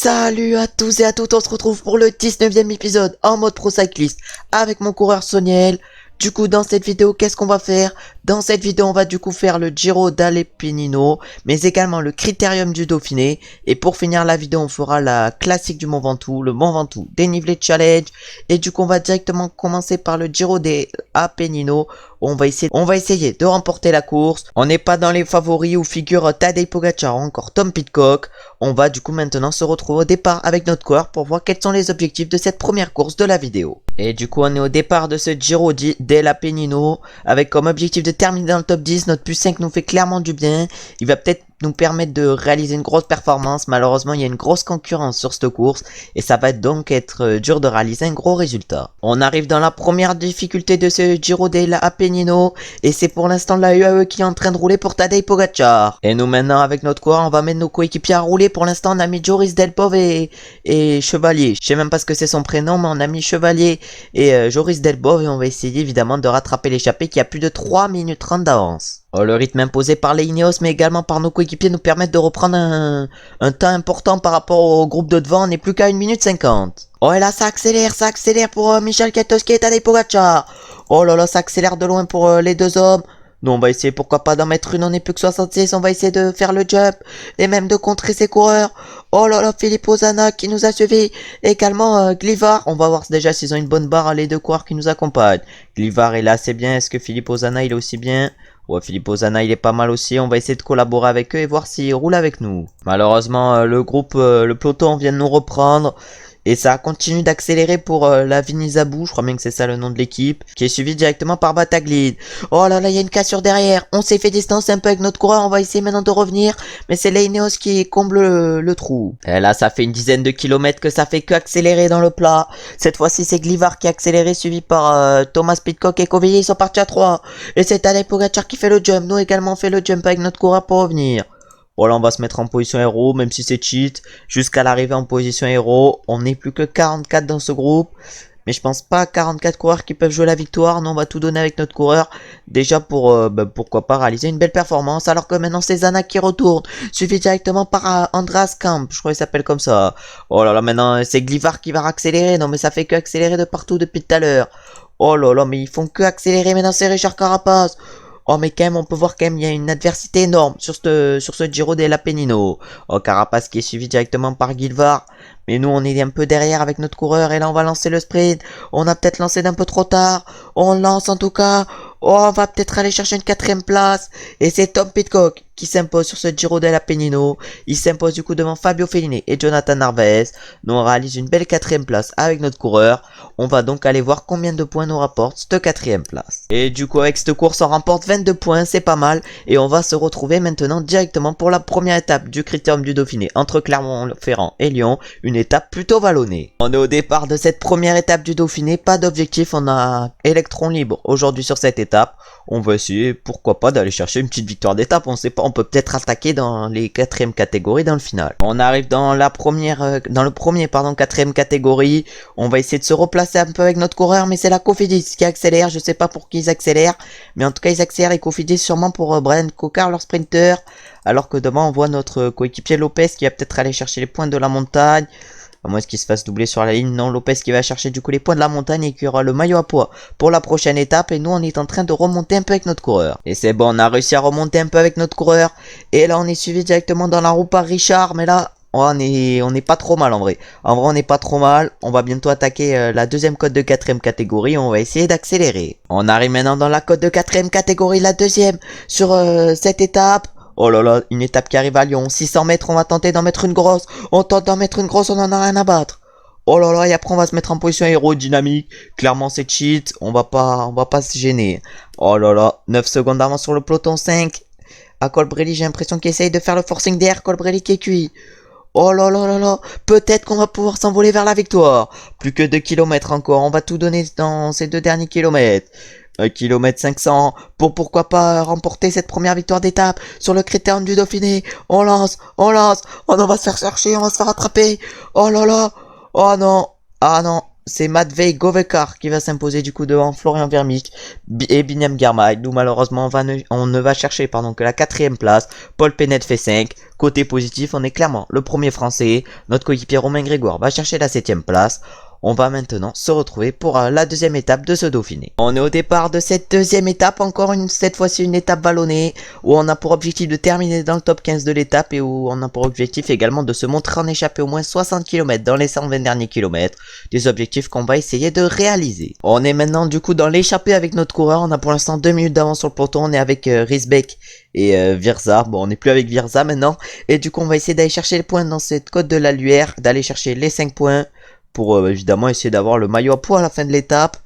Salut à tous et à toutes, on se retrouve pour le 19e épisode en mode pro cycliste avec mon coureur Soniel. Du coup, dans cette vidéo, qu'est-ce qu'on va faire? Dans cette vidéo, on va du coup faire le Giro d'Appennino, mais également le Critérium du Dauphiné. Et pour finir la vidéo, on fera la classique du Mont Ventoux, le Mont Ventoux dénivelé challenge. Et du coup, on va directement commencer par le Giro d'Appennino. On va essayer de remporter la course. On n'est pas dans les favoris où figurent Tadej Pogacar ou encore Tom Pidcock. On va du coup maintenant se retrouver au départ avec notre coureur pour voir quels sont les objectifs de cette première course de la vidéo. Et du coup, on est au départ de ce Giro dell'Appennino avec comme objectif de terminer dans le top 10. Notre plus 5 nous fait clairement du bien. Il va peut-être nous permettre de réaliser une grosse performance. Malheureusement, il y a une grosse concurrence sur cette course et ça va donc être dur de réaliser un gros résultat. On arrive dans la première difficulté de ce Giro dell'Appennino et c'est pour l'instant la UAE qui est en train de rouler pour Tadej Pogacar. Et nous maintenant avec notre coureur, on va mettre nos coéquipiers à rouler. Pour l'instant, on a mis Joris Delpov et Chevalier. Je sais même pas ce que c'est son prénom, mais on a mis Chevalier et Joris Delpov et on va essayer évidemment de rattraper l'échappée qui a plus de 3 minutes 30 d'avance. Oh, le rythme imposé par les Ineos mais également par nos coéquipiers nous permettent de reprendre un temps important par rapport au groupe de devant. On n'est plus qu'à 1 minute 50. Oh et là ça accélère pour Michel Kwiatkowski et Tadej Pogacar. Oh là là, ça accélère de loin pour les deux hommes. Nous on va essayer pourquoi pas d'en mettre une, on n'est plus que 66, on va essayer de faire le jump et même de contrer ses coureurs. Oh là là, Filippo Ganna qui nous a suivi, également Glivar, on va voir déjà s'ils ont une bonne barre les deux coureurs qui nous accompagnent. Glivar est là, c'est bien, est-ce que Filippo Ganna il est aussi bien? Ouais, Filippo Ganna il est pas mal aussi, on va essayer de collaborer avec eux et voir s'ils roulent avec nous. Malheureusement le peloton vient de nous reprendre. Et ça continue d'accélérer pour la Vinizabu, je crois bien que c'est ça le nom de l'équipe, qui est suivi directement par Bataglid. Oh là là, il y a une cassure derrière, on s'est fait distancer un peu avec notre coureur, on va essayer maintenant de revenir, mais c'est l'Ineos qui comble le trou. Et là, ça fait une dizaine de kilomètres que ça fait que accélérer dans le plat. Cette fois-ci, c'est Glivar qui a accéléré, suivi par Thomas Pidcock et Covillier, ils sont partis à 3. Et c'est Tadej Pogacar qui fait le jump, nous également on fait le jump avec notre coureur pour revenir. Voilà, on va se mettre en position héros, même si c'est cheat. Jusqu'à l'arrivée en position héros, on n'est plus que 44 dans ce groupe. Mais je pense pas à 44 coureurs qui peuvent jouer la victoire. Non, on va tout donner avec notre coureur. Déjà pour, pourquoi pas réaliser une belle performance. Alors que maintenant c'est Ganna qui retourne. Suivi directement par Andreas Kamp. Je crois qu'il s'appelle comme ça. Oh là là, maintenant c'est Glivar qui va accélérer. Non mais ça fait que accélérer de partout depuis tout à l'heure. Oh là là, mais ils font que accélérer. Maintenant c'est Richard Carapaz. Oh mais quand même on peut voir quand même il y a une adversité énorme sur ce Giro dell'Appennino. Oh Carapaz qui est suivi directement par Glivar. Mais nous on est un peu derrière avec notre coureur et là on va lancer le sprint. On a peut-être lancé d'un peu trop tard. On lance en tout cas. Oh on va peut-être aller chercher une 4ème place. Et c'est Tom Pidcock qui s'impose sur ce Giro dell'Appennino. Il s'impose du coup devant Fabio Fellini et Jonathan Narvaez. Nous on réalise une belle 4ème place avec notre coureur. On va donc aller voir combien de points nous rapporte cette 4ème place. Et du coup avec cette course on remporte 22 points, c'est pas mal. Et on va se retrouver maintenant directement pour la première étape du Critérium du Dauphiné entre Clermont-Ferrand et Lyon. Une étape plutôt vallonnée. On est au départ de cette première étape du Dauphiné, pas d'objectif, on a électron libre aujourd'hui sur cette étape. On va essayer, pourquoi pas, d'aller chercher une petite victoire d'étape, on sait pas, on peut peut-être attaquer dans les 4e catégories dans le final. On arrive dans le premier 4e catégorie, on va essayer de se replacer un peu avec notre coureur, mais c'est la Cofidis qui accélère, je sais pas pour qui ils accélèrent, mais en tout cas ils accélèrent les Cofidis sûrement pour Brian Cocard, leur sprinter, alors que devant on voit notre coéquipier Lopez qui va peut-être aller chercher les points de la montagne. À moins qu'il se fasse doubler sur la ligne. Non, Lopez qui va chercher du coup les points de la montagne et qui aura le maillot à poids pour la prochaine étape. Et nous, on est en train de remonter un peu avec notre coureur. Et c'est bon, on a réussi à remonter un peu avec notre coureur. Et là, on est suivi directement dans la roue par Richard. Mais là, on est pas trop mal en vrai. En vrai, on n'est pas trop mal. On va bientôt attaquer la 2e côte de 4e catégorie. On va essayer d'accélérer. On arrive maintenant dans la côte de 4e catégorie, la 2e sur cette étape. Oh là là, une étape qui arrive à Lyon. 600 mètres, on va tenter d'en mettre une grosse. On tente d'en mettre une grosse, on en a rien à battre. Oh là là, et après on va se mettre en position aérodynamique. Clairement c'est cheat, on va pas se gêner. Oh là là, 9 secondes d'avance sur le peloton 5. À Colbrelli, j'ai l'impression qu'il essaye de faire le forcing derrière Colbrelli qui est cuit. Oh là là là là, peut-être qu'on va pouvoir s'envoler vers la victoire. Plus que 2 km encore, on va tout donner dans ces 2 derniers kilomètres. 1 km 500 pour pourquoi pas remporter cette première victoire d'étape sur le Critérium du Dauphiné. On lance, oh, on va se faire chercher, on va se faire attraper. Oh là là, oh non, ah non, c'est Matvei Govekar qui va s'imposer du coup devant Florian Vermeek et Binyam Girmay. Nous malheureusement on ne va chercher que la 4ème place. Paul Penet fait 5. Côté positif, on est clairement le premier français. Notre coéquipier Romain Grégoire va chercher la 7ème place. On va maintenant se retrouver pour la deuxième étape de ce Dauphiné. On est au départ de cette deuxième étape, cette fois-ci une étape vallonnée, où on a pour objectif de terminer dans le top 15 de l'étape et où on a pour objectif également de se montrer en échappée au moins 60 km dans les 120 derniers kilomètres, des objectifs qu'on va essayer de réaliser. On est maintenant du coup dans l'échappée avec notre coureur, on a pour l'instant 2 minutes d'avance sur le peloton, on est avec Riesbeck et Virza, bon on n'est plus avec Virza maintenant, et du coup on va essayer d'aller chercher les points dans cette côte de la Luère, d'aller chercher les 5 points, pour évidemment essayer d'avoir le maillot à poids à la fin de l'étape.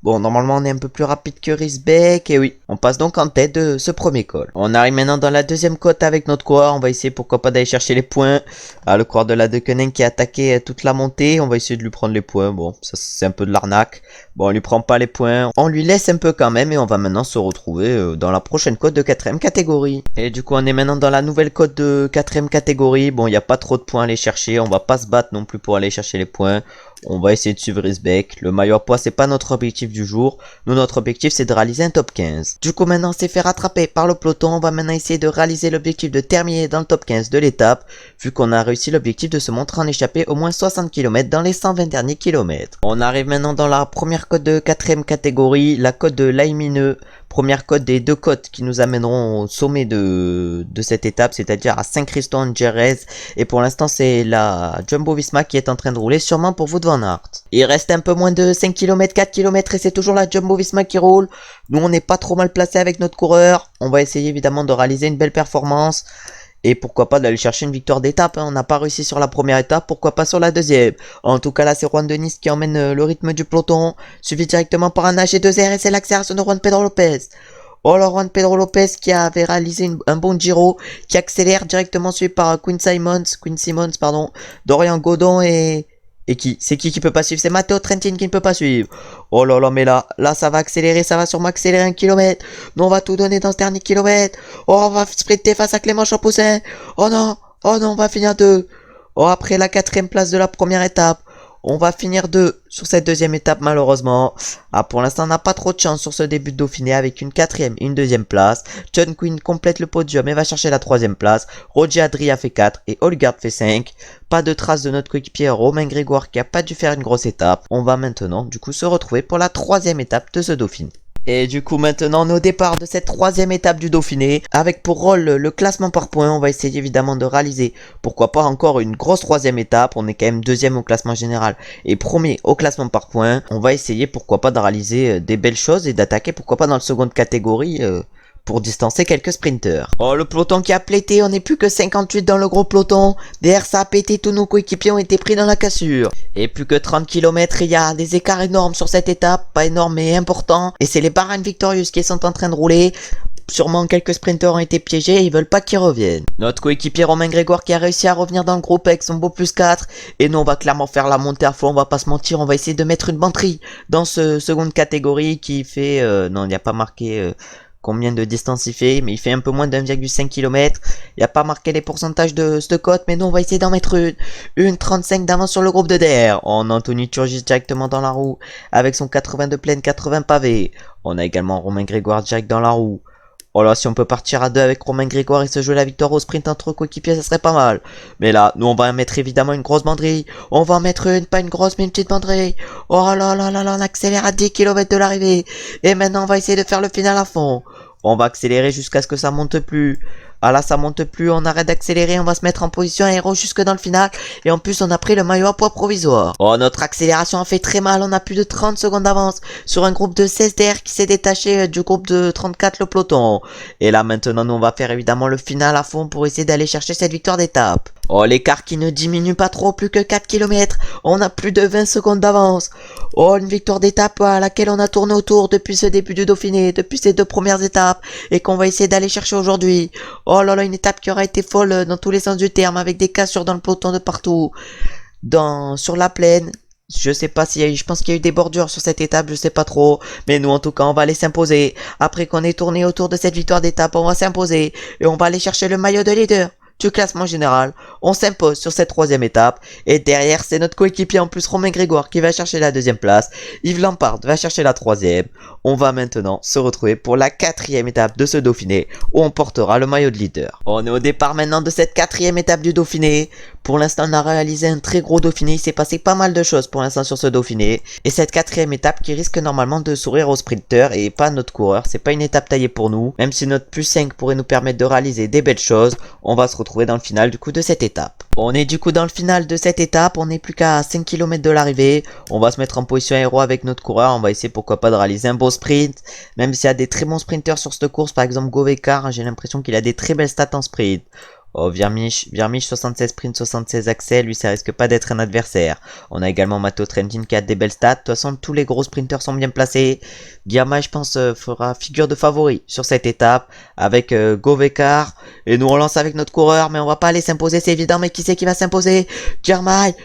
Bon, normalement on est un peu plus rapide que Riesbeck, et oui, on passe donc en tête de ce premier col. On arrive maintenant dans la deuxième côte avec notre coureur, on va essayer pourquoi pas d'aller chercher les points. Le coureur de la De Koning qui a attaqué toute la montée, on va essayer de lui prendre les points, bon, ça c'est un peu de l'arnaque. Bon, on lui prend pas les points, on lui laisse un peu quand même, et on va maintenant se retrouver dans la prochaine côte de 4ème catégorie. Et du coup on est maintenant dans la nouvelle côte de 4ème catégorie, bon il n'y a pas trop de points à aller chercher, on va pas se battre non plus pour aller chercher les points. On va essayer de suivre Riesbeck. Le maillot à poids c'est pas notre objectif du jour. Nous notre objectif c'est de réaliser un top 15. Du coup maintenant c'est fait rattraper par le peloton. On va maintenant essayer de réaliser l'objectif de terminer dans le top 15 de l'étape. Vu qu'on a réussi l'objectif de se montrer en échappée au moins 60 km dans les 120 derniers kilomètres. On arrive maintenant dans la première côte de 4ème catégorie. La côte de l'Aimineux. Première côte des deux côtes qui nous amèneront au sommet de cette étape, c'est-à-dire à Saint-Christo-en-Jerez. Et pour l'instant, c'est la Jumbo-Visma qui est en train de rouler, sûrement pour Wout van Aert. Il reste un peu moins de 5 km, 4 km et c'est toujours la Jumbo-Visma qui roule. Nous, on n'est pas trop mal placé avec notre coureur. On va essayer évidemment de réaliser une belle performance. Et pourquoi pas d'aller chercher une victoire d'étape, hein. On n'a pas réussi sur la première étape, pourquoi pas sur la deuxième. En tout cas là c'est Juan Denis qui emmène le rythme du peloton, suivi directement par un AG2R et c'est l'accélération de Juan Pedro Lopez. Oh là, Juan Pedro Lopez qui avait réalisé un bon Giro, qui accélère directement suivi par Quinn Simmons, Dorian Godon et qui c'est qui peut pas suivre? C'est Matteo Trentin qui ne peut pas suivre. Oh là là, mais là ça va accélérer, ça va sûrement accélérer 1 km. Nous on va tout donner dans ce dernier kilomètre. Oh, on va sprinter face à Clément Champoussin. Oh non, on va finir 2. Oh, après la 4ème place de la première étape. On va finir 2 sur cette deuxième étape malheureusement. Pour l'instant on n'a pas trop de chance sur ce début de Dauphiné avec une 4ème et une 2ème place. John Quinn complète le podium et va chercher la 3ème place. Roger Adria fait 4 et Holgard fait 5. Pas de traces de notre coéquipier Romain Grégoire qui a pas dû faire une grosse étape. On va maintenant du coup se retrouver pour la 3ème étape de ce Dauphiné. Et du coup maintenant on est au départ de cette 3ème étape du Dauphiné, avec pour rôle le classement par points. On va essayer évidemment de réaliser, pourquoi pas encore une grosse 3ème étape. On est quand même 2ème au classement général et premier au classement par points. On va essayer pourquoi pas de réaliser des belles choses et d'attaquer pourquoi pas dans le seconde catégorie pour distancer quelques sprinteurs. Oh, le peloton qui a plété, on n'est plus que 58 dans le gros peloton. Derrière ça a pété, tous nos coéquipiers ont été pris dans la cassure. Et plus que 30 km, il y a des écarts énormes sur cette étape, pas énormes mais importants. Et c'est les Bahrain Victorious qui sont en train de rouler. Sûrement quelques sprinteurs ont été piégés et ils veulent pas qu'ils reviennent. Notre coéquipier Romain Grégoire qui a réussi à revenir dans le groupe avec son beau plus 4. Et nous on va clairement faire la montée à fond, on va pas se mentir, on va essayer de mettre une banderie dans ce seconde catégorie qui fait... non, il n'y a pas marqué... combien de distance il fait, mais il fait un peu moins d'1,5 km. Il n'y a pas marqué les pourcentages de cette côte, mais nous on va essayer d'en mettre une 35 d'avance sur le groupe de derrière. On a Anthony Turgis directement dans la roue, avec son 80 de plaine, 80 pavés. On a également Romain Grégoire direct dans la roue. Oh là, si on peut partir à 2 avec Romain Grégoire et se jouer la victoire au sprint entre coéquipiers, ça serait pas mal. Mais là, nous on va mettre évidemment une grosse banderie. On va en mettre une, pas une grosse, mais une petite banderie. Oh là là là là, on accélère à 10 km de l'arrivée. Et maintenant on va essayer de faire le final à fond. On va accélérer jusqu'à ce que ça monte plus. Ah là ça monte plus, on arrête d'accélérer, on va se mettre en position aéro jusque dans le final. Et en plus on a pris le maillot à poids provisoire. Oh, notre accélération a fait très mal, on a plus de 30 secondes d'avance sur un groupe de 16 DR qui s'est détaché du groupe de 34 le peloton. Et là maintenant nous on va faire évidemment le final à fond pour essayer d'aller chercher cette victoire d'étape. Oh, l'écart qui ne diminue pas trop, plus que 4 km. On a plus de 20 secondes d'avance. Oh, une victoire d'étape à laquelle on a tourné autour depuis ce début du Dauphiné, depuis ces 2 premières étapes, et qu'on va essayer d'aller chercher aujourd'hui. Oh là là, une étape qui aura été folle dans tous les sens du terme, avec des cassures dans le peloton de partout. Sur la plaine. Je sais pas s'il y a eu, je pense qu'il y a eu des bordures sur cette étape, je sais pas trop. Mais nous, en tout cas, on va aller s'imposer. Après qu'on ait tourné autour de cette victoire d'étape, on va s'imposer. Et on va aller chercher le maillot de leader du classement général. On s'impose sur cette troisième étape. Et derrière, c'est notre coéquipier en plus, Romain Grégoire, qui va chercher la deuxième place. Yves Lampard va chercher la troisième. On va maintenant se retrouver pour la quatrième étape de ce Dauphiné, où on portera le maillot de leader. On est au départ maintenant de cette quatrième étape du Dauphiné. Pour l'instant, on a réalisé un très gros Dauphiné. Il s'est passé pas mal de choses pour l'instant sur ce Dauphiné. Et cette quatrième étape qui risque normalement de sourire aux sprinteurs et pas à notre coureur. C'est pas une étape taillée pour nous. Même si notre plus 5 pourrait nous permettre de réaliser des belles choses, on va se retrouver dans le final du coup de cette étape. On est du coup dans le final de cette étape. On n'est plus qu'à 5 km de l'arrivée. On va se mettre en position aéro avec notre coureur. On va essayer pourquoi pas de réaliser un beau sprint. Même s'il y a des très bons sprinteurs sur cette course. Par exemple Govekar, j'ai l'impression qu'il a des très belles stats en sprint. Oh, Virmich 76 sprint, 76 accès, lui ça risque pas d'être un adversaire. On a également Matteo Trentin qui a des belles stats. De toute façon, tous les gros sprinteurs sont bien placés. Girmay, je pense, fera figure de favori sur cette étape avec Govekar. Et nous on lance avec notre coureur, mais on va pas aller s'imposer, c'est évident. Mais qui c'est qui va s'imposer? Girmay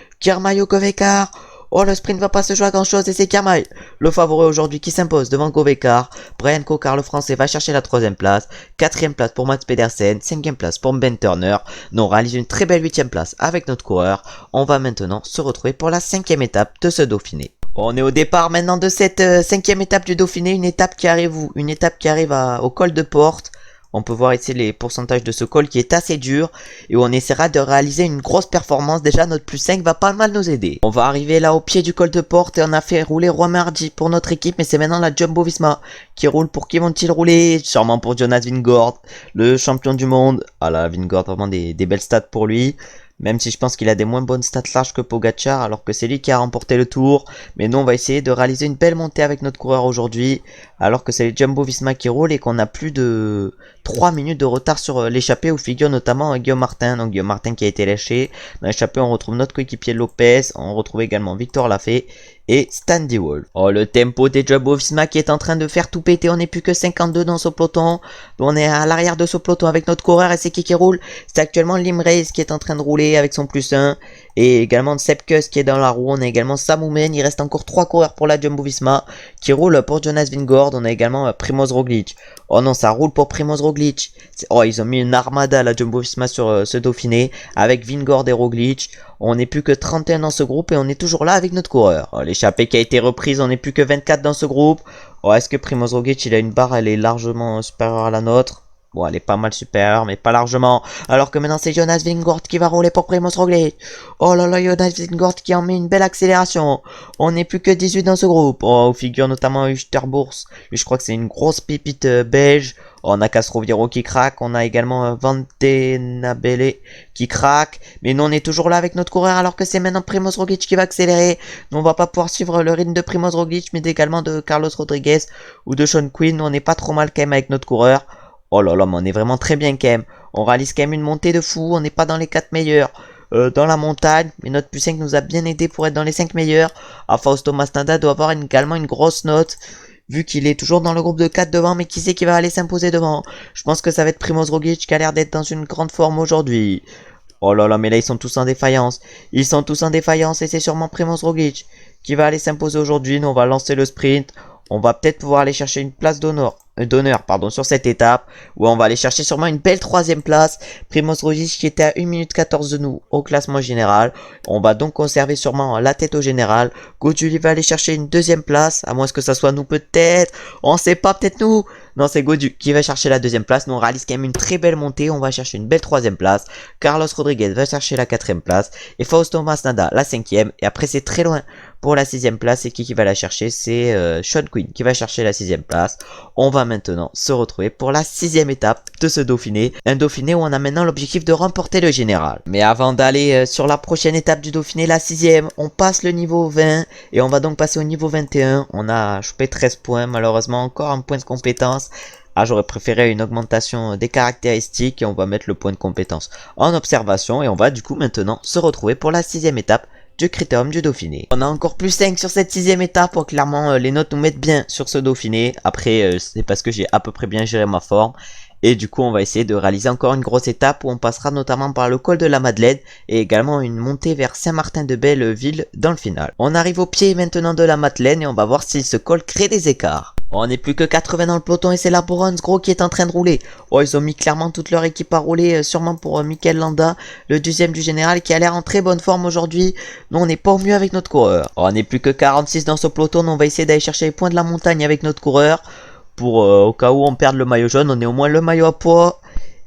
ou Govekar? Oh, le sprint va pas se jouer à grand chose et c'est Girmay, le favori aujourd'hui, qui s'impose devant Govekar. Brian Cocard, le français, va chercher la troisième place. Quatrième place pour Mats Pedersen. Cinquième place pour Ben Turner. Nous on réalise une très belle huitième place avec notre coureur. On va maintenant se retrouver pour la cinquième étape de ce Dauphiné. On est au départ maintenant de cette cinquième étape du Dauphiné. Une étape qui arrive au col de Porte. On peut voir ici les pourcentages de ce col qui est assez dur et où on essaiera de réaliser une grosse performance. Déjà notre plus 5 va pas mal nous aider. On va arriver là au pied du col de Porte et on a fait rouler Romain Hardy pour notre équipe, mais c'est maintenant la Jumbo-Visma qui roule. Pour qui vont-ils rouler? Sûrement pour Jonas Vingegaard, le champion du monde. Ah là, Vingegaard, vraiment des belles stats pour lui. Même si je pense qu'il a des moins bonnes stats larges que Pogacar, alors que c'est lui qui a remporté le tour. Mais nous, on va essayer de réaliser une belle montée avec notre coureur aujourd'hui, alors que c'est les Jumbo-Visma qui roulent et qu'on a plus de 3 minutes de retard sur l'échappée, où figure notamment Guillaume Martin. Donc Guillaume Martin qui a été lâché. Dans l'échappée, on retrouve notre coéquipier Lopez, on retrouve également Victor Lafay et Standy Wolf. Oh, le tempo des Jumbo-Visma qui est en train de faire tout péter. On n'est plus que 52 dans ce peloton. On est à l'arrière de ce peloton avec notre coureur et c'est qui roule? C'est actuellement Limrace qui est en train de rouler avec son plus 1. Et également Sepkus qui est dans la roue. On a également Samoumen. Il reste encore 3 coureurs pour la Jumbo-Visma qui roule pour Jonas Vingegaard. On a également Primoz Roglic. Oh non, ça roule pour Primoz Roglic. Oh, ils ont mis une armada la Jumbo-Visma sur ce Dauphiné avec Vingegaard et Roglic. On n'est plus que 31 dans ce groupe et on est toujours là avec notre coureur. Oh, l'échappée qui a été reprise, on n'est plus que 24 dans ce groupe. Oh, est-ce que Primoz Roglic, il a une barre, elle est largement supérieure à la nôtre? Bon, elle est pas mal supérieure, mais pas largement. Alors que maintenant, c'est Jonas Vingegaard qui va rouler pour Primoz Roglic. Oh là là, Jonas Vingegaard qui en met une belle accélération. On n'est plus que 18 dans ce groupe. Oh, figure notamment Usterbourg. Lui, je crois que c'est une grosse pépite belge. Oh, on a Castroviero qui craque. On a également Vandenabele qui craque. Mais nous, on est toujours là avec notre coureur, alors que c'est maintenant Primoz Roglic qui va accélérer. Nous, on va pas pouvoir suivre le rythme de Primoz Roglic, mais également de Carlos Rodriguez ou de Sean Quinn. Nous, on n'est pas trop mal quand même avec notre coureur. Oh là là, mais on est vraiment très bien quand même. On réalise quand même une montée de fou. On n'est pas dans les 4 meilleurs dans la montagne. Mais notre plus 5 nous a bien aidé pour être dans les 5 meilleurs. Fausto Masnada doit avoir également une grosse note, vu qu'il est toujours dans le groupe de 4 devant. Mais qui c'est qui va aller s'imposer devant? Je pense que ça va être Primoz Roglic qui a l'air d'être dans une grande forme aujourd'hui. Oh là là, mais là ils sont tous en défaillance. Ils sont tous en défaillance et c'est sûrement Primoz Roglic qui va aller s'imposer aujourd'hui. Nous on va lancer le sprint. On va peut-être pouvoir aller chercher une place d'honneur sur cette étape, où on va aller chercher sûrement une belle troisième place. Primoz Roglic qui était à 1 minute 14 de nous au classement général. On va donc conserver sûrement la tête au général. Gaudu va aller chercher une deuxième place, à moins que ça soit nous peut-être. On sait pas, peut-être nous. Non, c'est Gaudu qui va chercher la deuxième place. Nous on réalise quand même une très belle montée. On va chercher une belle troisième place. Carlos Rodriguez va chercher la quatrième place. Et Fausto Masnada la cinquième. Et après c'est très loin pour la sixième place. Et qui va la chercher? C'est Sean Quinn qui va chercher la sixième place. On va maintenant se retrouver pour la sixième étape de ce Dauphiné. Un Dauphiné où on a maintenant l'objectif de remporter le général. Mais avant d'aller sur la prochaine étape du Dauphiné, la sixième, on passe le niveau 20 et on va donc passer au niveau 21. On a chopé 13 points, malheureusement encore un point de compétence. Ah, j'aurais préféré une augmentation des caractéristiques et on va mettre le point de compétence en observation et on va du coup maintenant se retrouver pour la sixième étape du Critérium du Dauphiné. On a encore plus 5 sur cette sixième étape. Oh, clairement les notes nous mettent bien sur ce Dauphiné. Après c'est parce que j'ai à peu près bien géré ma forme. Et du coup on va essayer de réaliser encore une grosse étape où on passera notamment par le col de la Madeleine et également une montée vers Saint-Martin-de-Belleville dans le final. On arrive au pied maintenant de la Madeleine et on va voir si ce col crée des écarts. On n'est plus que 80 dans le peloton et c'est la Browns gros qui est en train de rouler. Oh, ils ont mis clairement toute leur équipe à rouler, sûrement pour Mikel Landa, le deuxième du général qui a l'air en très bonne forme aujourd'hui. Nous on n'est pas au mieux avec notre coureur. Oh, on n'est plus que 46 dans ce peloton, on va essayer d'aller chercher les points de la montagne avec notre coureur. Pour au cas où on perde le maillot jaune, on est au moins le maillot à poids.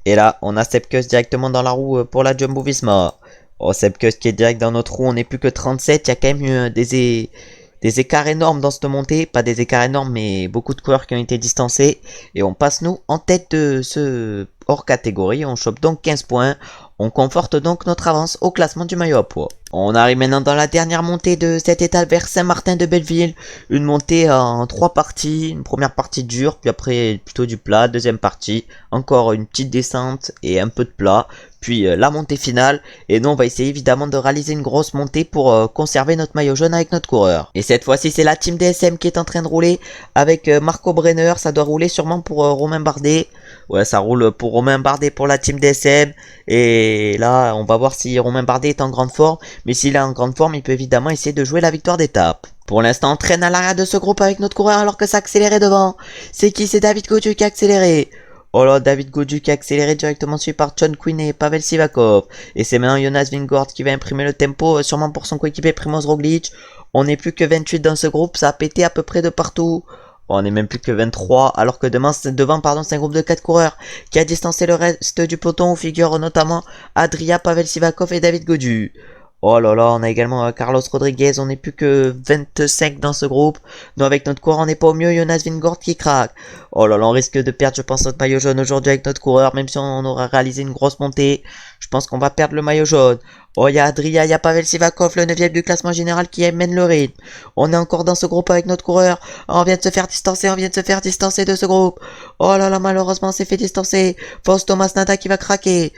Et là, on a Sepkus directement dans la roue pour la Jumbo Visma. Oh, Sepkus qui est direct dans notre roue, on n'est plus que 37, il y a quand même eu des écarts énormes dans cette montée, pas des écarts énormes mais beaucoup de coureurs qui ont été distancés et on passe nous en tête de ce hors catégorie, on chope donc 15 points, on conforte donc notre avance au classement du maillot à poids. On arrive maintenant dans la dernière montée de cette étape vers Saint-Martin-de-Belleville, une montée en 3 parties, une première partie dure, puis après plutôt du plat, deuxième partie, encore une petite descente et un peu de plat, puis la montée finale, et nous on va essayer évidemment de réaliser une grosse montée pour conserver notre maillot jaune avec notre coureur. Et cette fois-ci c'est la team DSM qui est en train de rouler avec Marco Brenner, ça doit rouler sûrement pour Romain Bardet. Ouais, ça roule pour Romain Bardet pour la team DSM, et là on va voir si Romain Bardet est en grande forme, mais s'il est en grande forme il peut évidemment essayer de jouer la victoire d'étape. Pour l'instant on traîne à l'arrière de ce groupe avec notre coureur alors que ça accéléré devant. C'est qui? C'est David Gaudu qui a accéléré. Oh là, David Gaudu qui a accéléré directement suivi par John Quinn et Pavel Sivakov. Et c'est maintenant Jonas Vingegaard qui va imprimer le tempo, sûrement pour son coéquipier Primoz Roglic. On n'est plus que 28 dans ce groupe, ça a pété à peu près de partout. On n'est même plus que 23, alors que devant c'est un groupe de 4 coureurs qui a distancé le reste du peloton où figurent notamment Adria, Pavel Sivakov et David Gaudu. Oh là là, on a également Carlos Rodriguez, on n'est plus que 25 dans ce groupe. Nous avec notre coureur, on n'est pas au mieux, Jonas Vingegaard qui craque. Oh là là, on risque de perdre, je pense, notre maillot jaune aujourd'hui avec notre coureur, même si on aura réalisé une grosse montée. Je pense qu'on va perdre le maillot jaune. Oh, il y a Adria, il y a Pavel Sivakov, le 9ème du classement général qui mène le rythme. On est encore dans ce groupe avec notre coureur. Oh, on vient de se faire distancer, de ce groupe. Oh là là, malheureusement, on s'est fait distancer. Fausto Masnada qui va craquer.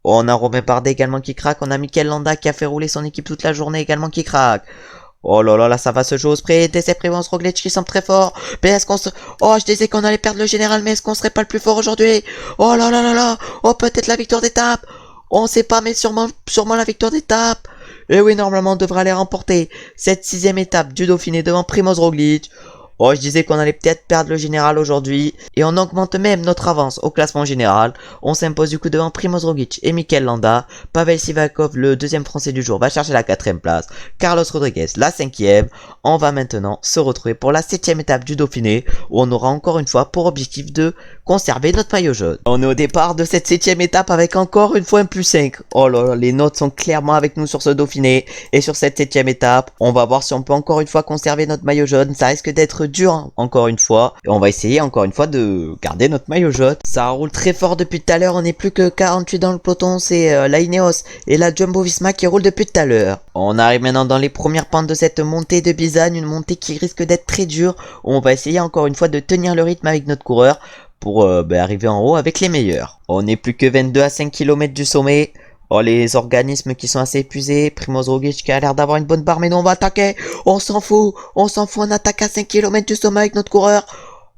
On a Romain Bardet également qui craque. On a Mikel Landa qui a fait rouler son équipe toute la journée également qui craque. Oh là là, là ça va se jouer au sprint. Et c'est Primoz Roglic qui semble très fort. Mais est-ce qu'on se... Oh, je disais qu'on allait perdre le général, mais est-ce qu'on serait pas le plus fort aujourd'hui? Oh là là là là. Oh, peut-être la victoire d'étape. On sait pas, mais sûrement la victoire d'étape. Et oui, normalement, on devrait aller remporter cette 6ème étape du Dauphiné devant Primoz Roglic. Oh, je disais qu'on allait peut-être perdre le général aujourd'hui. Et on augmente même notre avance au classement général. On s'impose du coup devant Primoz Roglic et Mikel Landa. Pavel Sivakov, le 2ème français du jour, va chercher la 4ème place. Carlos Rodriguez, la 5ème. On va maintenant se retrouver pour la 7ème étape du Dauphiné, où on aura encore une fois pour objectif de conserver notre maillot jaune. On est au départ de cette 7ème étape avec encore une fois un +5. Oh là là, les notes sont clairement avec nous sur ce Dauphiné. Et sur cette 7ème étape, on va voir si on peut encore une fois conserver notre maillot jaune. Ça risque d'être dur hein, encore une fois, et on va essayer encore une fois de garder notre maillot jaune. Ça roule très fort depuis tout à l'heure, on n'est plus que 48 dans le peloton, c'est la Ineos et la Jumbo Visma qui roulent depuis tout à l'heure. On arrive maintenant dans les premières pentes de cette montée de Bizane, une montée qui risque d'être très dure, où on va essayer encore une fois de tenir le rythme avec notre coureur pour arriver en haut avec les meilleurs. On n'est plus que 22 à 5 km du sommet. Oh, les organismes qui sont assez épuisés. Primoz Roglic qui a l'air d'avoir une bonne barre, mais nous on va attaquer. On s'en fout, on attaque à 5 km du sommet avec notre coureur.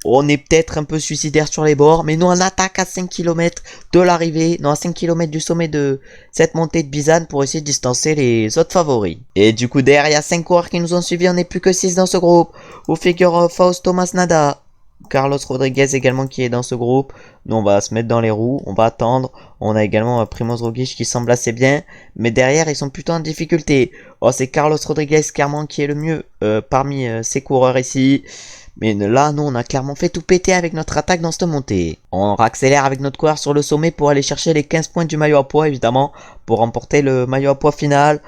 On est peut-être un peu suicidaire sur les bords, mais nous on attaque à 5 km de l'arrivée, non à 5 km du sommet de cette montée de Bizane pour essayer de distancer les autres favoris. Et du coup derrière il y a 5 coureurs qui nous ont suivis, on n'est plus que 6 dans ce groupe. Où figure Fausto Masnada. Carlos Rodriguez également qui est dans ce groupe. Nous on va se mettre dans les roues, on va attendre. On a également Primoz Roglic qui semble assez bien, mais derrière ils sont plutôt en difficulté. Oh, c'est Carlos Rodriguez clairement qui est le mieux parmi ces coureurs ici. Mais là nous on a clairement fait tout péter avec notre attaque dans cette montée. On accélère avec notre coureur sur le sommet pour aller chercher les 15 points du maillot à poids évidemment, pour remporter le maillot à poids final.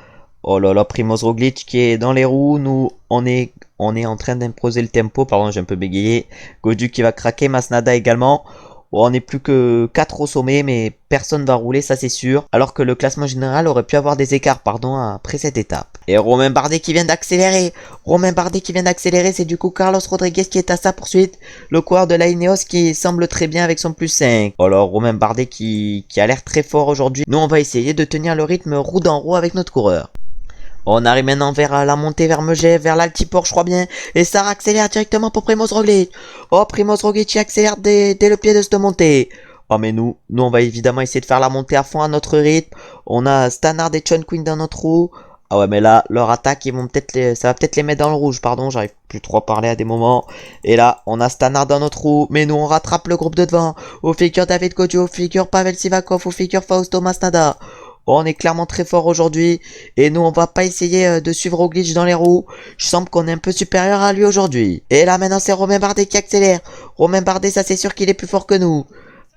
Oh là là, Primoz Roglic qui est dans les roues, nous on est en train d'imposer le tempo, pardon j'ai un peu bégayé. Gaudu qui va craquer, Masnada également. Oh, on n'est plus que 4 au sommet, mais personne va rouler, ça c'est sûr. Alors que le classement général aurait pu avoir des écarts, après cette étape. Et Romain Bardet qui vient d'accélérer. C'est du coup Carlos Rodriguez qui est à sa poursuite. Le coureur de la Ineos qui semble très bien avec son +5. Alors Romain Bardet qui a l'air très fort aujourd'hui. Nous on va essayer de tenir le rythme roue dans roue avec notre coureur. On arrive maintenant vers la montée vers Megève, vers l'Altiport je crois bien. Et ça accélère directement pour Primoz Roglic. Oh, Primoz Roglic qui accélère dès le pied de cette montée. Oh mais nous on va évidemment essayer de faire la montée à fond à notre rythme. On a Stannard et John Quinn dans notre roue. Ah ouais, mais là, leur attaque, ils vont peut-être ça va peut-être les mettre dans le rouge, pardon, j'arrive plus trop à parler à des moments. Et là, on a Stannard dans notre roue, mais nous, on rattrape le groupe de devant. Au figure David Godu, au figure Pavel Sivakov, au figure Fausto Masnada. On est clairement très fort aujourd'hui. Et nous, on va pas essayer de suivre Roglic dans les roues. Je sens qu'on est un peu supérieur à lui aujourd'hui. Et là, maintenant, c'est Romain Bardet qui accélère. Romain Bardet, ça c'est sûr qu'il est plus fort que nous.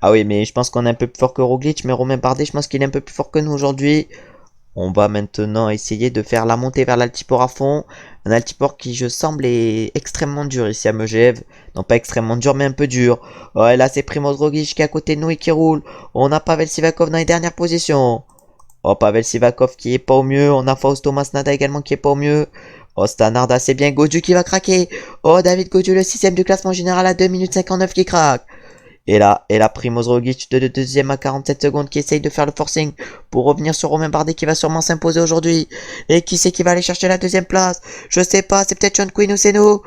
Ah oui, mais je pense qu'on est un peu plus fort que Roglic, mais Romain Bardet, je pense qu'il est un peu plus fort que nous aujourd'hui. On va maintenant essayer de faire la montée vers l'altiport à fond. Un altiport qui, je semble, est extrêmement dur ici à Megève. Non, pas extrêmement dur, mais un peu dur. Ouais, là, c'est Primoz Roglic qui est à côté de nous et qui roule. On a Pavel Sivakov dans les dernières positions. Oh, Pavel Sivakov qui est pas au mieux. On a Fausto Masnada également qui est pas au mieux. Oh, Stannard, c'est bien. Godu qui va craquer. Oh, David Godu, le 6ème du classement général à 2 minutes 59 qui craque. Et là, Primoz Roglic de deuxième à 47 secondes qui essaye de faire le forcing pour revenir sur Romain Bardet qui va sûrement s'imposer aujourd'hui. Et qui c'est qui va aller chercher la deuxième place? Je sais pas, c'est peut-être Sean Quinn ou c'est nous?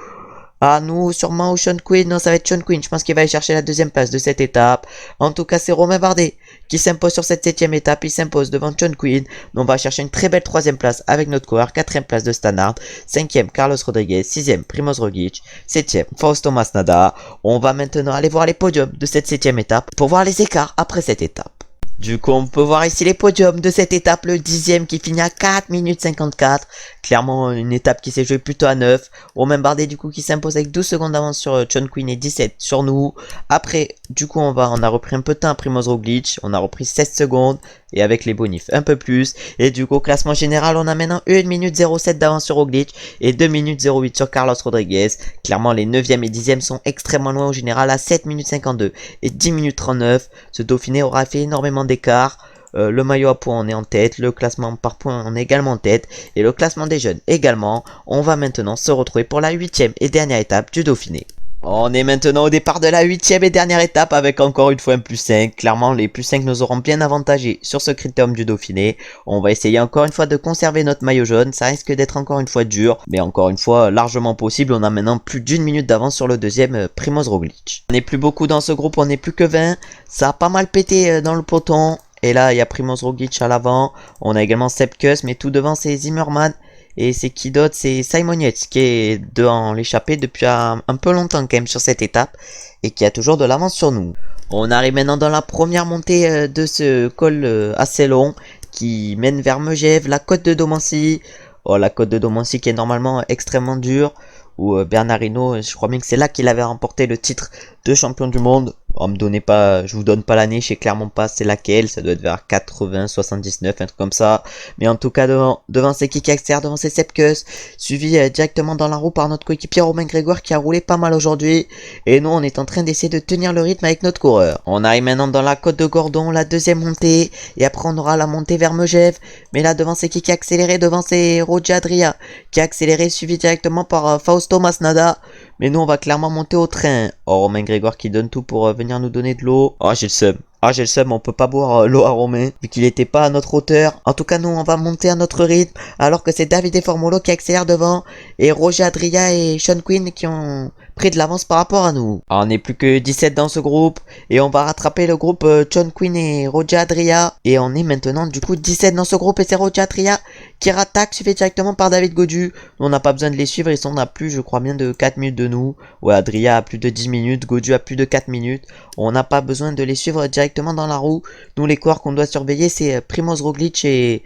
Ah, nous, sûrement, ou Sean Quinn. Non, ça va être Sean Quinn. Je pense qu'il va aller chercher la deuxième place de cette étape. En tout cas, c'est Romain Bardet qui s'impose sur cette 7ème étape. Il s'impose devant Sean Quinn. Donc, on va chercher une très belle 3ème place avec notre coureur. 4ème place de Stannard. 5ème, Carlos Rodriguez. 6ème, Primoz Roglic. 7ème, Fausto Masnada. On va maintenant aller voir les podiums de cette 7ème étape pour voir les écarts après cette étape. Du coup, on peut voir ici les podiums de cette étape, le 10ème qui finit à 4 minutes 54. Clairement, une étape qui s'est jouée plutôt à 9. Romain Bardet, du coup, qui s'impose avec 12 secondes d'avance sur Sean Quinn et 17 sur nous. Après, du coup, on a repris un peu de temps à Primoz Roglic. On a repris 16 secondes. Et avec les bonifs, un peu plus. Et du coup, au classement général, on a maintenant 1 minute 07 d'avance sur Roglic. Et 2 minutes 08 sur Carlos Rodriguez. Clairement, les 9e et 10e sont extrêmement loin au général à 7 minutes 52 et 10 minutes 39. Ce Dauphiné aura fait énormément d'écart. Le maillot à points, on est en tête. Le classement par points, on est également en tête. Et le classement des jeunes également. On va maintenant se retrouver pour la 8ème et dernière étape du Dauphiné. On est maintenant au départ de la 8ème et dernière étape avec encore une fois un plus 5. Clairement, les plus 5 nous auront bien avantagés sur ce critérium du Dauphiné. On va essayer encore une fois de conserver notre maillot jaune. Ça risque d'être encore une fois dur, mais encore une fois largement possible. On a maintenant plus d'1 minute d'avance sur le deuxième, Primoz Roglic. On n'est plus beaucoup dans ce groupe, on n'est plus que 20. Ça a pas mal pété dans le peloton. Et là, il y a Primoz Roglic à l'avant. On a également Sepp Kuss, mais tout devant, c'est Zimmerman. Et c'est qui d'autre? C'est Simon Yates qui est dans l'échappée depuis un peu longtemps quand même sur cette étape. Et qui a toujours de l'avance sur nous. On arrive maintenant dans la première montée de ce col assez long. Qui mène vers Megève, la côte de Domancy. Oh, la côte de Domancy qui est normalement extrêmement dure. Où Bernard Hinault, je crois bien que c'est là qu'il avait remporté le titre de champion du monde. Oh, je vous donne pas l'année, je sais clairement pas c'est laquelle, ça doit être vers 80, 79, un truc comme ça. Mais en tout cas, devant c'est Kiki Axter, devant c'est Sepp Kuss, suivi directement dans la roue par notre coéquipier Romain Grégoire qui a roulé pas mal aujourd'hui. Et nous, on est en train d'essayer de tenir le rythme avec notre coureur. On arrive maintenant dans la côte de Gordon, la deuxième montée, et après on aura la montée vers Megève. Mais là, devant c'est Kiki accéléré, devant c'est Roger Adria qui a accéléré, suivi directement par Fausto Masnada. Mais nous, on va clairement monter au train. Oh, Romain Grégoire qui donne tout pour venir nous donner de l'eau. Oh, j'ai le seum. Ah, j'ai le seum, on peut pas boire l'eau à Romain, vu qu'il était pas à notre hauteur. En tout cas, nous, on va monter à notre rythme, alors que c'est Davide Formolo qui accélère devant, et Roger Adria et Sean Quinn qui ont pris de l'avance par rapport à nous. Ah, on n'est plus que 17 dans ce groupe, et on va rattraper le groupe Sean Quinn et Roger Adria, et on est maintenant du coup 17 dans ce groupe, et c'est Roger Adria qui rattaque, suivi directement par David Godu. On n'a pas besoin de les suivre, ils sont à plus, je crois bien, de 4 minutes de nous. Ouais, Adria a plus de 10 minutes, Godu a plus de 4 minutes. On n'a pas besoin de les suivre directement dans la roue. Nous, les coureurs qu'on doit surveiller, c'est Primoz Roglic et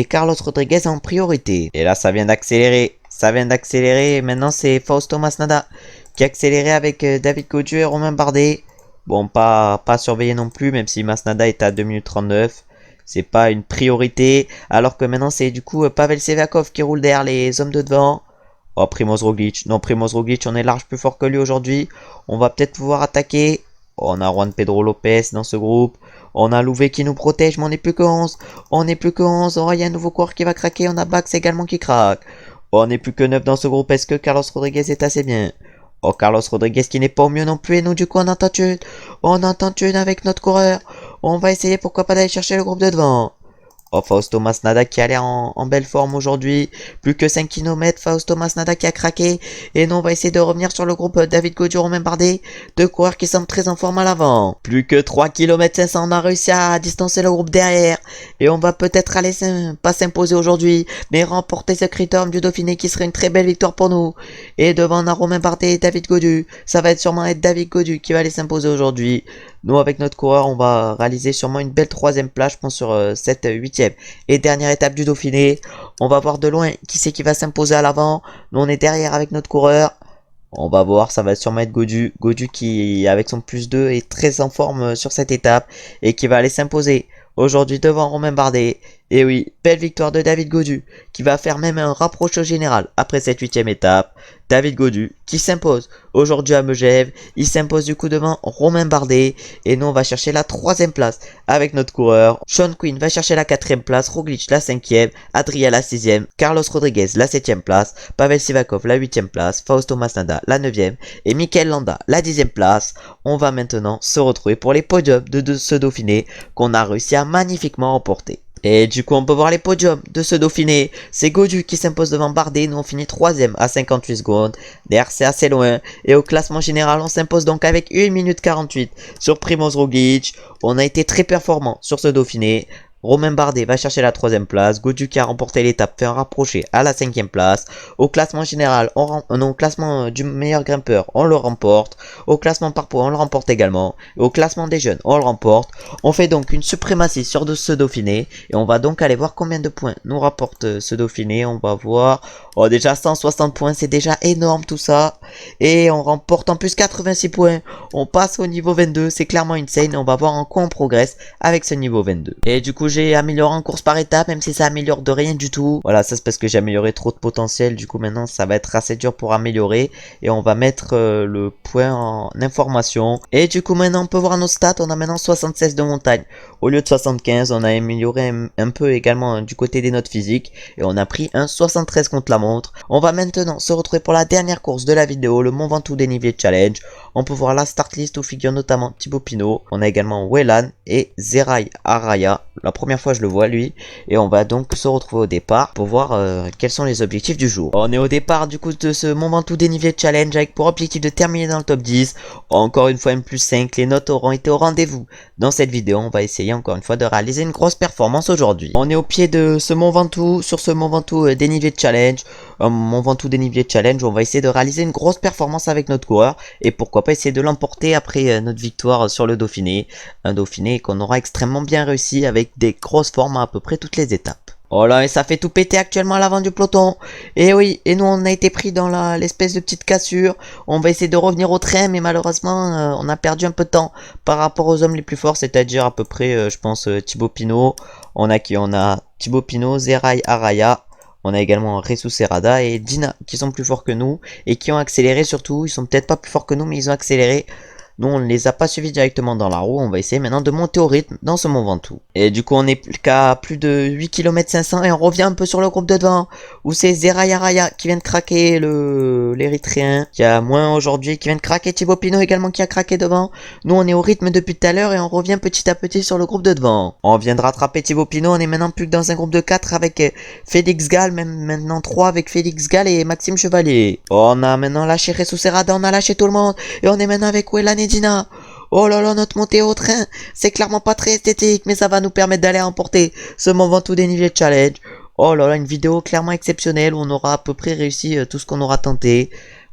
Carlos Rodriguez en priorité. Et là, ça vient d'accélérer. Ça vient d'accélérer. Maintenant, c'est Fausto Masnada qui a accéléré avec David Godu et Romain Bardet. Bon, pas surveillé non plus, même si Masnada est à 2 minutes 39. C'est pas une priorité. Alors que maintenant, c'est du coup Pavel Sivakov qui roule derrière les hommes de devant. Oh, Primoz Roglic. Non, Primoz Roglic, on est large plus fort que lui aujourd'hui. On va peut-être pouvoir attaquer. Oh, on a Juan Pedro Lopez dans ce groupe. On a Louvet qui nous protège, mais on n'est plus que 11. On n'est plus que 11. Oh, il y a un nouveau coureur qui va craquer. On a Bax également qui craque. Oh, on n'est plus que 9 dans ce groupe. Est-ce que Carlos Rodriguez est assez bien? Oh, Carlos Rodriguez qui n'est pas au mieux non plus. Et nous, du coup, on entend une. On entend une avec notre coureur. On va essayer, pourquoi pas, d'aller chercher le groupe de devant. Oh, Fausto Masnada qui a l'air en belle forme aujourd'hui. Plus que 5 km, Fausto Masnada qui a craqué. Et nous, on va essayer de revenir sur le groupe David Gaudu, Romain Bardet. Deux coureurs qui semblent très en forme à l'avant. Plus que 3 km 500, on a réussi à distancer le groupe derrière. Et on va peut-être aller pas s'imposer aujourd'hui, mais remporter ce critérium du Dauphiné qui serait une très belle victoire pour nous. Et devant, on a Romain Bardet et David Gaudu. Ça va sûrement être David Gaudu qui va aller s'imposer aujourd'hui. Nous, avec notre coureur, on va réaliser sûrement une belle troisième place, je pense, sur cette huitième et dernière étape du Dauphiné. On va voir de loin qui c'est qui va s'imposer à l'avant. Nous, on est derrière avec notre coureur. On va voir, ça va sûrement être Gaudu. Gaudu qui, avec son plus 2, est très en forme sur cette étape et qui va aller s'imposer aujourd'hui devant Romain Bardet. Et oui, belle victoire de David Gaudu, qui va faire même un rapprochement général après cette huitième étape. David Gaudu qui s'impose aujourd'hui à Megève. Il s'impose du coup devant Romain Bardet. Et nous on va chercher la troisième place avec notre coureur. Sean Quinn va chercher la quatrième place. Roglic la cinquième. Adria la sixième. Carlos Rodriguez la septième place. Pavel Sivakov la huitième place. Fausto Masnada la neuvième. Et Mikel Landa la dixième place. On va maintenant se retrouver pour les podiums de ce Dauphiné qu'on a réussi à magnifiquement remporter. Et du coup on peut voir les podiums de ce Dauphiné. C'est Gaudu qui s'impose devant Bardet. Nous on finit 3ème à 58 secondes. Derrière c'est assez loin. Et au classement général on s'impose donc avec 1 minute 48 sur Primoz Roglic. On a été très performant sur ce Dauphiné. Romain Bardet va chercher la troisième place. Gaudu qui a remporté l'étape fait un rapproché à la cinquième place. Au classement général, au classement du meilleur grimpeur, on le remporte. Au classement par points, on le remporte également. Et au classement des jeunes, on le remporte. On fait donc une suprématie sur ce Dauphiné. Et on va donc aller voir combien de points nous rapporte ce Dauphiné. On va voir. Oh, déjà 160 points, c'est déjà énorme tout ça. Et on remporte en plus 86 points. On passe au niveau 22. C'est clairement insane. On va voir en quoi on progresse avec ce niveau 22. Et du coup, j'ai amélioré en course par étape, même si ça améliore de rien du tout. Voilà, ça c'est parce que j'ai amélioré trop de potentiel. Du coup, maintenant, ça va être assez dur pour améliorer. Et on va mettre le point en information. Et du coup, maintenant, on peut voir nos stats. On a maintenant 76 de montagne. Au lieu de 75, on a amélioré un peu également du côté des notes physiques. Et on a pris un 73 contre la montre. On va maintenant se retrouver pour la dernière course de la vidéo, le Mont Ventoux dénivelé challenge. On peut voir la start list où figure notamment Thibaut Pinot. On a également Wellan et Zeray Araya. La première fois je le vois lui. Et on va donc se retrouver au départ pour voir quels sont les objectifs du jour. On est au départ du coup de ce Mont Ventoux dénivelé challenge avec pour objectif de terminer dans le top 10. Encore une fois M+5, les notes auront été au rendez-vous. Dans cette vidéo on va essayer encore une fois de réaliser une grosse performance aujourd'hui. On est au pied de ce Mont Ventoux, sur ce Mont Ventoux dénivelé challenge. Mont Ventoux dénivelé challenge, on va essayer de réaliser une grosse performance avec notre coureur. Et pourquoi pas essayer de l'emporter après notre victoire sur le Dauphiné. Un Dauphiné qu'on aura extrêmement bien réussi avec des grosses formes à peu près toutes les étapes. Oh là, et ça fait tout péter actuellement à l'avant du peloton. Et oui, et nous on a été pris dans l'espèce de petite cassure. On va essayer de revenir au train, mais malheureusement on a perdu un peu de temps par rapport aux hommes les plus forts, c'est-à-dire à peu près, je pense, Thibaut Pinot. On a qui? On a Thibaut Pinot, Zeray Araya. On a également Ressus Serrada et Dina qui sont plus forts que nous et qui ont accéléré surtout. Ils sont peut-être pas plus forts que nous, mais ils ont accéléré. Nous, on ne les a pas suivis directement dans la roue. On va essayer maintenant de monter au rythme dans ce Mont Ventoux. Et du coup, on est qu'à plus de 8 km 500 et on revient un peu sur le groupe de devant où c'est Zeray Araya qui vient de craquer l'Érythréen qui a moins aujourd'hui, qui vient de craquer Thibaut Pinot également qui a craqué devant. Nous, on est au rythme depuis tout à l'heure et on revient petit à petit sur le groupe de devant. On vient de rattraper Thibaut Pinot. On est maintenant plus que dans un groupe de 4 avec Félix Gall, même maintenant 3 avec Félix Gall et Maxime Chevalier. On a maintenant lâché Ressus Serrada, on a lâché tout le monde et on est maintenant avec Wellan et Dina. Oh là là, notre montée au train, c'est clairement pas très esthétique, mais ça va nous permettre d'aller remporter ce Mont Ventoux dénivelé challenge. Oh là là, une vidéo clairement exceptionnelle où on aura à peu près réussi tout ce qu'on aura tenté.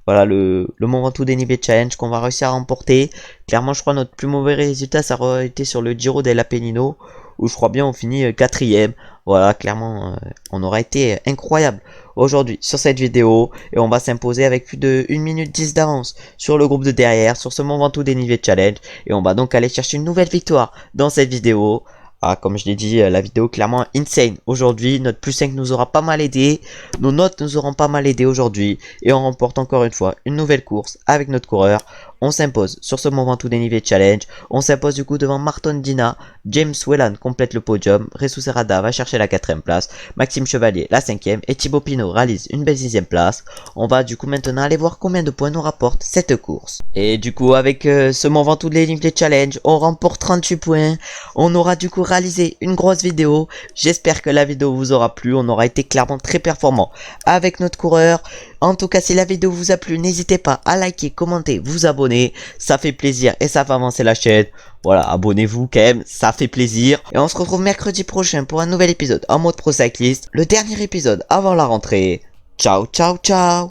Voilà le Mont Ventoux dénivelé challenge qu'on va réussir à remporter. Clairement, je crois notre plus mauvais résultat, ça aurait été sur le Giro dell'Appennino, où je crois bien on finit 4ème. Voilà, clairement, on aura été incroyable aujourd'hui sur cette vidéo. Et on va s'imposer avec plus de 1 minute 10 d'avance sur le groupe de derrière, sur ce Mont Ventoux dénivelé challenge. Et on va donc aller chercher une nouvelle victoire dans cette vidéo. Ah, comme je l'ai dit, la vidéo clairement insane aujourd'hui. Notre +5 nous aura pas mal aidé. Nos notes nous auront pas mal aidé aujourd'hui. Et on remporte encore une fois une nouvelle course avec notre coureur. on s'impose sur ce moment tout dénivelé challenge. On s'impose du coup devant Marton Dina. James Whelan complète le podium. Ressus Serrada va chercher la 4ème place. Maxime Chevalier la 5ème. Et Thibaut Pinot réalise une belle 6ème place. On va du coup maintenant aller voir combien de points nous rapporte cette course. Et du coup avec ce Mont Ventoux dénivelé challenge, on remporte 38 points. On aura du coup réalisé une grosse vidéo. J'espère que la vidéo vous aura plu. On aura été clairement très performant avec notre coureur. En tout cas, si la vidéo vous a plu, n'hésitez pas à liker, commenter, vous abonner. Ça fait plaisir et ça fait avancer la chaîne. Voilà, abonnez-vous quand même, ça fait plaisir. Et on se retrouve mercredi prochain pour un nouvel épisode en mode Pro Cyclist. Le dernier épisode avant la rentrée. Ciao, ciao, ciao.